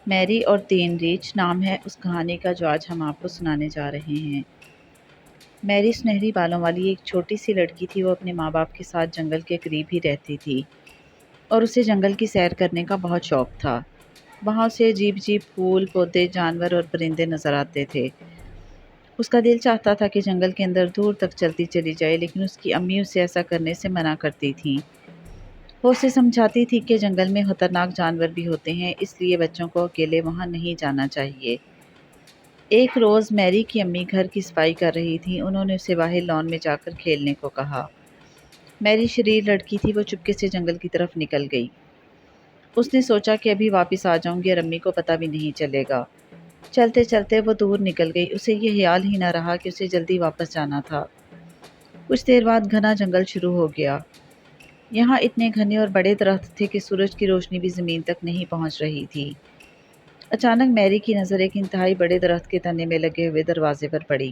میری اور تین ریچھ نام ہے اس کہانی کا جو آج ہم آپ کو سنانے جا رہے ہیں۔ میری سنہری بالوں والی ایک چھوٹی سی لڑکی تھی۔ وہ اپنے ماں باپ کے ساتھ جنگل کے قریب ہی رہتی تھی اور اسے جنگل کی سیر کرنے کا بہت شوق تھا۔ وہاں اسے عجیب عجیب پھول، پودے، جانور اور پرندے نظر آتے تھے۔ اس کا دل چاہتا تھا کہ جنگل کے اندر دور تک چلتی چلی جائے، لیکن اس کی امی اسے ایسا کرنے سے منع کرتی تھیں۔ وہ اسے سمجھاتی تھی کہ جنگل میں خطرناک جانور بھی ہوتے ہیں، اس لیے بچوں کو اکیلے وہاں نہیں جانا چاہیے۔ ایک روز میری کی امی گھر کی صفائی کر رہی تھیں۔ انہوں نے اسے باہر لان میں جا کر کھیلنے کو کہا۔ میری شریر لڑکی تھی، وہ چپکے سے جنگل کی طرف نکل گئی۔ اس نے سوچا کہ ابھی واپس آ جاؤں گی اور امی کو پتہ بھی نہیں چلے گا۔ چلتے چلتے وہ دور نکل گئی۔ اسے یہ خیال ہی نہ رہا کہ اسے جلدی واپس جانا تھا۔ کچھ دیر بعد گھنا جنگل شروع ہو گیا۔ یہاں اتنے گھنے اور بڑے درخت تھے کہ سورج کی روشنی بھی زمین تک نہیں پہنچ رہی تھی۔ اچانک میری کی نظر ایک انتہائی بڑے درخت کے تنے میں لگے ہوئے دروازے پر پڑی۔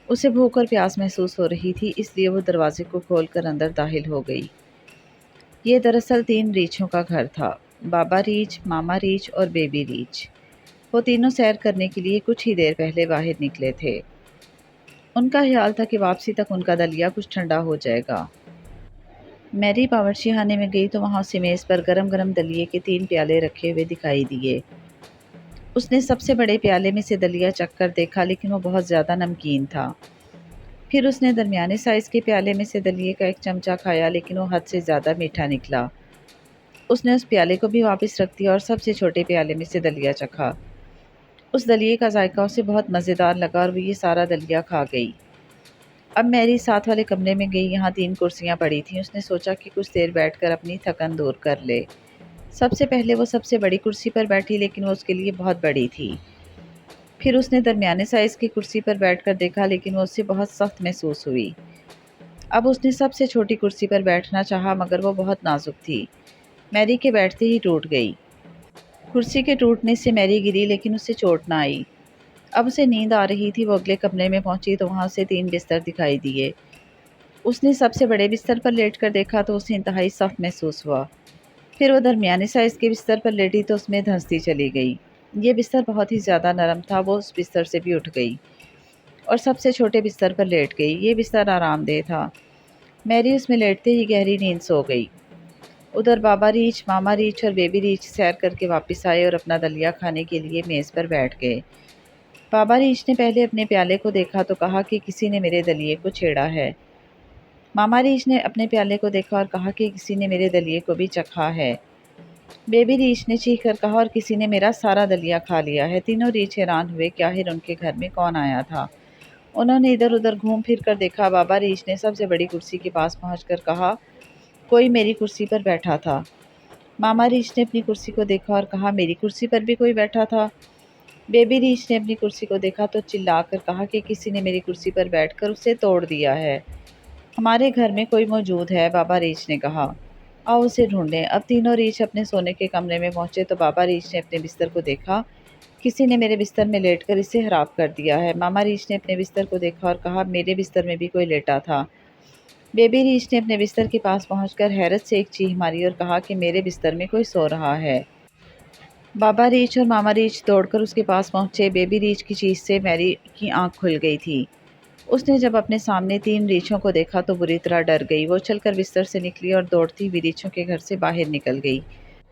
اسے بھوک اور پیاس محسوس ہو رہی تھی، اس لیے وہ دروازے کو کھول کر اندر داخل ہو گئی۔ یہ دراصل تین ریچھوں کا گھر تھا، بابا ریچھ، ماما ریچھ اور بیبی ریچھ۔ وہ تینوں سیر کرنے کے لیے کچھ ہی دیر پہلے باہر نکلے تھے۔ ان کا خیال تھا کہ واپسی تک ان کا دلیا کچھ ٹھنڈا ہو جائے گا۔ میری باورچی خانے میں گئی تو وہاں اسے میز پر گرم گرم دلیے کے 3 پیالے رکھے ہوئے دکھائی دیے۔ اس نے سب سے بڑے پیالے میں سے دلیا چکھ کر دیکھا، لیکن وہ بہت زیادہ نمکین تھا۔ پھر اس نے درمیانے سائز کے پیالے میں سے دلیے کا ایک چمچہ کھایا، لیکن وہ حد سے زیادہ میٹھا نکلا۔ اس نے اس پیالے کو بھی واپس رکھ دیا اور سب سے چھوٹے پیالے میں سے دلیا چکھا۔ اس دلیے کا ذائقہ اسے بہت مزیدار لگا اور وہ یہ سارا دلیا کھا گئی۔ اب میری ساتھ والے کمرے میں گئی، یہاں 3 کرسیاں پڑی تھیں۔ اس نے سوچا کہ کچھ دیر بیٹھ کر اپنی تھکن دور کر لے۔ سب سے پہلے وہ سب سے بڑی کرسی پر بیٹھی، لیکن وہ اس کے لیے بہت بڑی تھی۔ پھر اس نے درمیانے سائز کی کرسی پر بیٹھ کر دیکھا، لیکن وہ اس سے بہت سخت محسوس ہوئی۔ اب اس نے سب سے چھوٹی کرسی پر بیٹھنا چاہا، مگر وہ بہت نازک تھی۔ میری کے بیٹھتے ہی ٹوٹ گئی۔ کرسی کے ٹوٹنے سے میری گری، لیکن اسے چوٹ نہ آئی۔ اب اسے نیند آ رہی تھی۔ وہ اگلے کمرے میں پہنچی تو وہاں اسے 3 بستر دکھائی دیے۔ اس نے سب سے بڑے بستر پر لیٹ کر دیکھا تو اسے انتہائی سخت محسوس ہوا۔ پھر وہ درمیانے سائز کے بستر پر لیٹی تو اس میں دھنستی چلی گئی۔ یہ بستر بہت ہی زیادہ نرم تھا۔ وہ اس بستر سے بھی اٹھ گئی اور سب سے چھوٹے بستر پر لیٹ گئی۔ یہ بستر آرام دہ تھا۔ میری اس میں لیٹتے ہی گہری نیند سو گئی۔ ادھر بابا ریچھ، ماما ریچھ اور بیبی ریچھ سیر کر کے واپس آئے اور اپنا دلیا کھانے کے لیے میز پر بیٹھ گئے۔ بابا ریچھ نے پہلے اپنے پیالے کو دیکھا تو کہا کہ کسی نے میرے دلیے کو چھیڑا ہے۔ ماما ریچھ نے اپنے پیالے کو دیکھا اور کہا کہ کسی نے میرے دلیے کو بھی چکھا ہے۔ بیبی ریچھ نے چیخ کر کہا اور کسی نے میرا سارا دلیا کھا لیا ہے۔ تینوں ریچھ حیران ہوئے کہ آخر ان کے گھر میں کون آیا تھا۔ انہوں نے ادھر ادھر گھوم پھر کر دیکھا۔ بابا ریچھ نے سب سے بڑی کرسی کے پاس پہنچ کر کہا، کوئی میری کرسی پر بیٹھا تھا۔ ماما ریچھ نے اپنی کرسی کو دیکھا اور کہا، میری کرسی پر بھی کوئی بیٹھا تھا۔ بیبی ریچھ نے اپنی کرسی کو دیکھا تو چلا کر کہا کہ کسی نے میری کرسی پر بیٹھ کر اسے توڑ دیا ہے۔ ہمارے گھر میں کوئی موجود ہے، بابا ریچھ نے کہا۔ آؤ اسے ڈھونڈیں۔ اب تینوں ریچھ اپنے سونے کے کمرے میں پہنچے تو بابا ریچھ نے اپنے بستر کو دیکھا، کسی نے میرے بستر میں لیٹ کر اسے خراب کر دیا ہے۔ ماما ریچھ نے اپنے بستر کو دیکھا اور کہا، میرے بستر میں بھی کوئی لیٹا تھا۔ بیبی ریچھ نے اپنے بستر کے پاس پہنچ کر حیرت سے ایک چیخ ماری اور کہا کہ میرے بستر میں کوئی سو رہا ہے۔ بابا ریچھ اور ماما ریچھ دوڑ کر اس کے پاس پہنچے۔ بیبی ریچھ کی چیخ سے میری کی آنکھ کھل گئی تھی۔ اس نے جب اپنے سامنے 3 ریچھوں کو دیکھا تو بری طرح ڈر گئی۔ وہ اچھل کر بستر سے نکلی اور دوڑتی ہوئی ریچھوں کے گھر سے باہر نکل گئی۔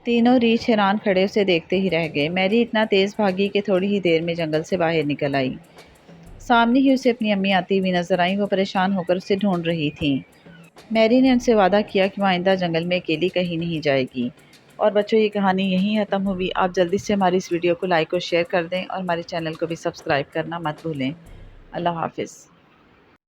تینوں ریچھ حیران کھڑے اسے دیکھتے ہی رہ گئے۔ میری اتنا تیز بھاگی کہ تھوڑی ہی دیر میں جنگل سے باہر نکل آئی۔ سامنے ہی اسے اپنی امی آتی ہوئی نظر آئیں۔ وہ پریشان ہو کر اسے ڈھونڈ رہی تھیں۔ میری نے ان سے وعدہ کیا کہ وہ آئندہ جنگل میں اکیلی کہیں نہیں جائے گی۔ اور بچوں، یہ کہانی یہیں ختم ہوئی۔ آپ جلدی سے ہماری اس ویڈیو کو لائک اور شیئر کر دیں اور ہمارے چینل کو بھی سبسکرائب کرنا مت بھولیں۔ اللہ حافظ۔